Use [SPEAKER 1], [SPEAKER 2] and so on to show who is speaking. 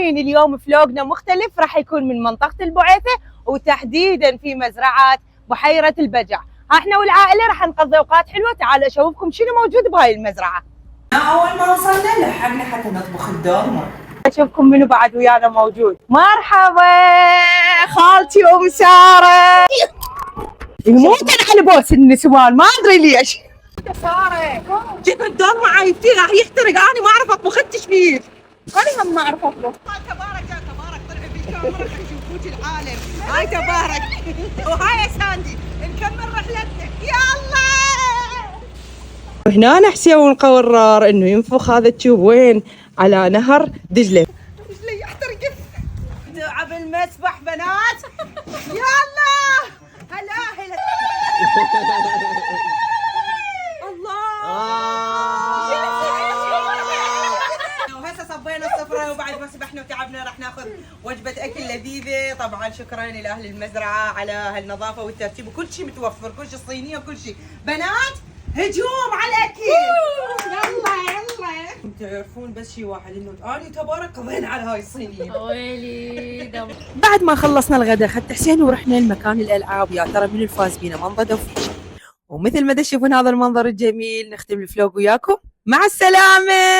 [SPEAKER 1] متابعين، اليوم فلوقنا مختلف، راح يكون من منطقة البعيثة وتحديدا في مزرعة بحيرة البجع. احنا والعائلة راح نقضي اوقات حلوة. تعالوا اشوفكم شنو موجود بهاي المزرعة.
[SPEAKER 2] أول ما وصلنا لحقنا حتى نطبخ الدورمة.
[SPEAKER 1] اشوفكم منو بعد ويانا موجود. مرحبا خالتي ام سارة. يموتن على بوس النسوان ما ادري ليش. سارة جيب الدورمة عايفتيه راح يحترق، انا ما اعرف اطبخ، انت فيه انا هم ما اعرف اطبخ. تبارك يا تبارك، طلع بالكاميرا يشوفوك العالم. هاي تبارك وهاي ساندي، نكمل رحلتنا يلا. هنا حسين ونقرر انه ينفخ هذا التيوب وين؟ على نهر دجله. دجله يحترق. دعاء بالمسبح بنات يلا. هلا هلا الله. وهسه صبينا السفره وبعد ما سبحنا وتعبنا راح ناخذ وجبه اكل لذيذه. طبعا شكرا لاهل المزرعه على هالنظافه والترتيب وكل شيء متوفر، كل شيء صينيه وكل شيء. بنات هجوم على الاكل يلا يلا. تعرفون بس شيء واحد، انه اني تبارك قضينا على هاي الصينيه. ويلي بعد ما خلصنا الغداء اخذت حسين ورحنا لمكان الالعاب. يا ترى من الفاز بينا منضد وفيش. ومثل ما تشوفون هذا المنظر الجميل نختم الفلوق وياكم. مع السلامه.